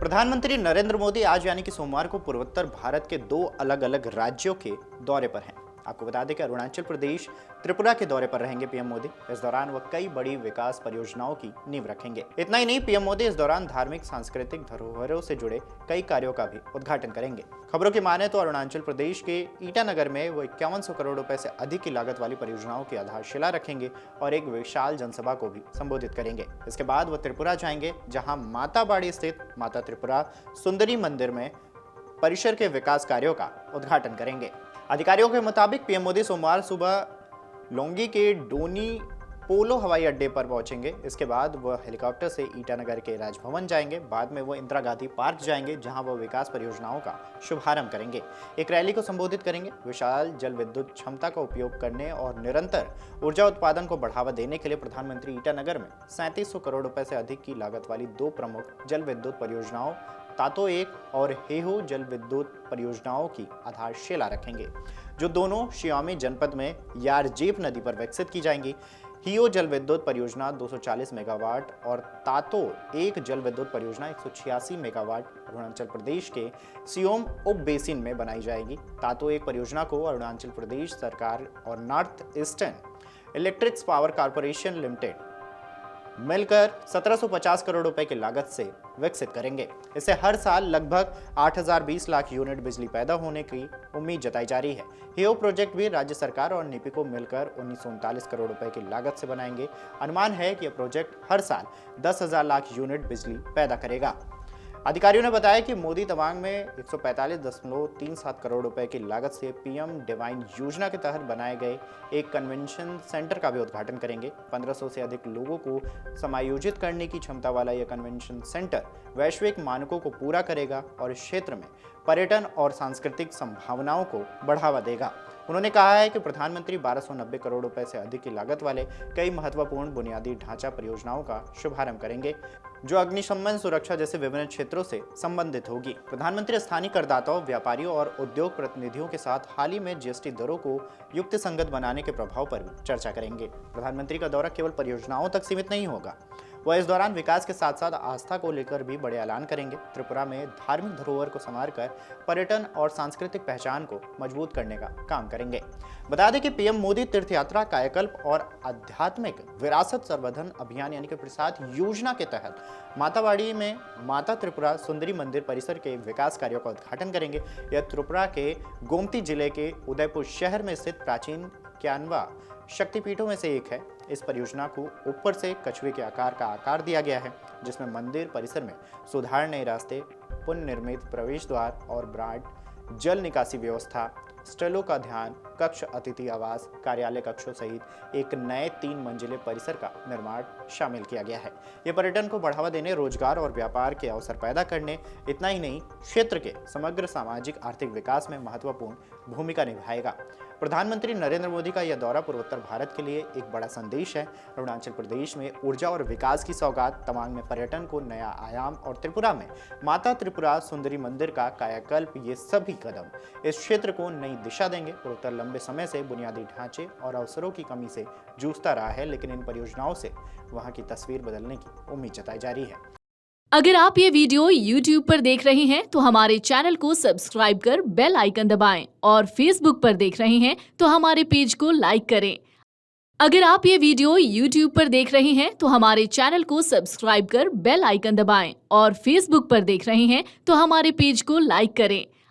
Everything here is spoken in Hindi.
प्रधानमंत्री नरेंद्र मोदी आज यानी कि सोमवार को पूर्वोत्तर भारत के दो अलग अलग राज्यों के दौरे पर हैं। आपको बता दें कि अरुणाचल प्रदेश, त्रिपुरा के दौरे पर रहेंगे पीएम मोदी। इस दौरान वह कई बड़ी विकास परियोजनाओं की नींव रखेंगे। इतना ही नहीं, पीएम मोदी इस दौरान धार्मिक सांस्कृतिक धरोहरों से जुड़े कई कार्यों का भी उद्घाटन करेंगे। खबरों की माने तो अरुणाचल प्रदेश के ईटानगर में वो 5100 करोड़ रुपए से अधिक की लागत वाली परियोजनाओं की आधारशिला रखेंगे और एक विशाल जनसभा को भी संबोधित करेंगे। इसके बाद वो त्रिपुरा जाएंगे, जहां माताबाड़ी स्थित माता त्रिपुरा सुंदरी मंदिर में परिसर के विकास कार्यों का उद्घाटन करेंगे। अधिकारियों के मुताबिक पीएम मोदी सोमवार सुबह लोंगी के डोनी पोलो हवाई अड्डे पर पहुंचेंगे। इसके बाद वह हेलीकॉप्टर से ईटानगर के राजभवन जाएंगे। बाद में वह इंदिरा गांधी पार्क जाएंगे, जहां वह विकास परियोजनाओं का शुभारंभ करेंगे। एक रैली को संबोधित करेंगे। विशाल जल विद्युत क्षमता का उपयोग करने और निरंतर ऊर्जा उत्पादन को बढ़ावा देने के लिए प्रधानमंत्री ईटानगर में 3700 करोड़ रुपए से अधिक की लागत वाली दो प्रमुख जल विद्युत परियोजनाओं तातो एक और हेहो जल विद्युत परियोजनाओं की आधारशिला रखेंगे, जो दोनों शियामी जनपद में यारजेप नदी पर विकसित की जाएंगी। हियो जल विद्युत परियोजना 240 मेगावाट और तातो एक जल विद्युत परियोजना 186 मेगावाट अरुणाचल प्रदेश के सियोम उप बेसिन में बनाई जाएगी। तातो एक परियोजना को अरुणाचल प्रदेश सरकार और north eastern electrics power corporation limited मिलकर 1750 करोड़ रुपए की लागत से विकसित करेंगे। इससे हर साल लगभग 8020 लाख यूनिट बिजली पैदा होने की उम्मीद जताई जा रही है। हियो प्रोजेक्ट भी राज्य सरकार और नीपी मिलकर 1939 करोड़ रुपए की लागत से बनाएंगे। अनुमान है कि यह प्रोजेक्ट हर साल 10,000 लाख यूनिट बिजली पैदा करेगा। अधिकारियों ने बताया कि मोदी तवांग में 145.37 करोड़ रुपए की लागत से पीएम डिवाइन योजना के तहत बनाए गए एक कन्वेंशन सेंटर का भी उद्घाटन करेंगे। 1500 से अधिक लोगों को समायोजित करने की क्षमता वाला यह कन्वेंशन सेंटर वैश्विक मानकों को पूरा करेगा और इस क्षेत्र में पर्यटन और सांस्कृतिक संभावनाओं को बढ़ावा देगा। उन्होंने कहा है कि प्रधानमंत्री 1290 करोड़ रुपए से अधिक की लागत वाले कई महत्वपूर्ण बुनियादी ढांचा परियोजनाओं का शुभारंभ करेंगे, जो अग्निशमन सुरक्षा जैसे विभिन्न क्षेत्रों से संबंधित होगी। प्रधानमंत्री स्थानीय करदाताओं, व्यापारियों और उद्योग प्रतिनिधियों के साथ हाल ही में जीएसटी दरों को युक्त संगत बनाने के प्रभाव पर भी चर्चा करेंगे। प्रधानमंत्री का दौरा केवल परियोजनाओं तक सीमित नहीं होगा, वह इस दौरान विकास के साथ साथ आस्था को लेकर भी बड़े ऐलान करेंगे। त्रिपुरा में धार्मिक धरोहर को संवारकर पर्यटन और सांस्कृतिक पहचान को मजबूत करने का काम करेंगे। बता दें कि पीएम मोदी तीर्थ यात्रा, कायाकल्प और आध्यात्मिक विरासत संवर्धन अभियान यानी कि प्रसाद योजना के तहत माताबाड़ी में माता त्रिपुरा सुंदरी मंदिर परिसर के विकास कार्यों का उद्घाटन करेंगे। यह त्रिपुरा के गोमती जिले के उदयपुर शहर में स्थित प्राचीन क्यानवा शक्तिपीठों में से एक है। इस परियोजना को ऊपर से कछुए के आकार का आकार दिया गया है, जिसमें मंदिर परिसर में सुधार, नए रास्ते, पुनर्निर्मित प्रवेश द्वार और ब्रॉड जल निकासी व्यवस्था, स्टलों का ध्यान कक्ष, अतिथि आवास, कार्यालय कक्षों सहित एक नए 3 मंजिले परिसर का निर्माण शामिल किया गया है। यह पर्यटन को बढ़ावा देने, रोजगार और व्यापार के अवसर पैदा करने, इतना ही नहीं क्षेत्र के समग्र सामाजिक आर्थिक विकास में महत्वपूर्ण भूमिका निभाएगा। प्रधानमंत्री नरेंद्र मोदी का यह दौरा पूर्वोत्तर भारत के लिए एक बड़ा संदेश है। अरुणाचल प्रदेश में ऊर्जा और विकास की सौगात, तवांग में पर्यटन को नया आयाम और त्रिपुरा में माता त्रिपुरा सुंदरी मंदिर का कायाकल्प, ये सभी कदम इस क्षेत्र को नई दिशा देंगे। पूर्वोत्तर लंबे समय से बुनियादी ढांचे और अवसरों की कमी से जूझता रहा है, लेकिन इन परियोजनाओं से वहां की तस्वीर बदलने की उम्मीद जताई जा रही है। अगर आप ये वीडियो YouTube पर देख रहे हैं तो हमारे चैनल को सब्सक्राइब कर बेल आइकन दबाएं और Facebook पर देख रहे हैं तो हमारे पेज को लाइक करें। अगर आप ये वीडियो YouTube पर देख रहे हैं तो हमारे चैनल को सब्सक्राइब कर बेल आइकन दबाएं और Facebook पर देख रहे हैं तो हमारे पेज को लाइक करें।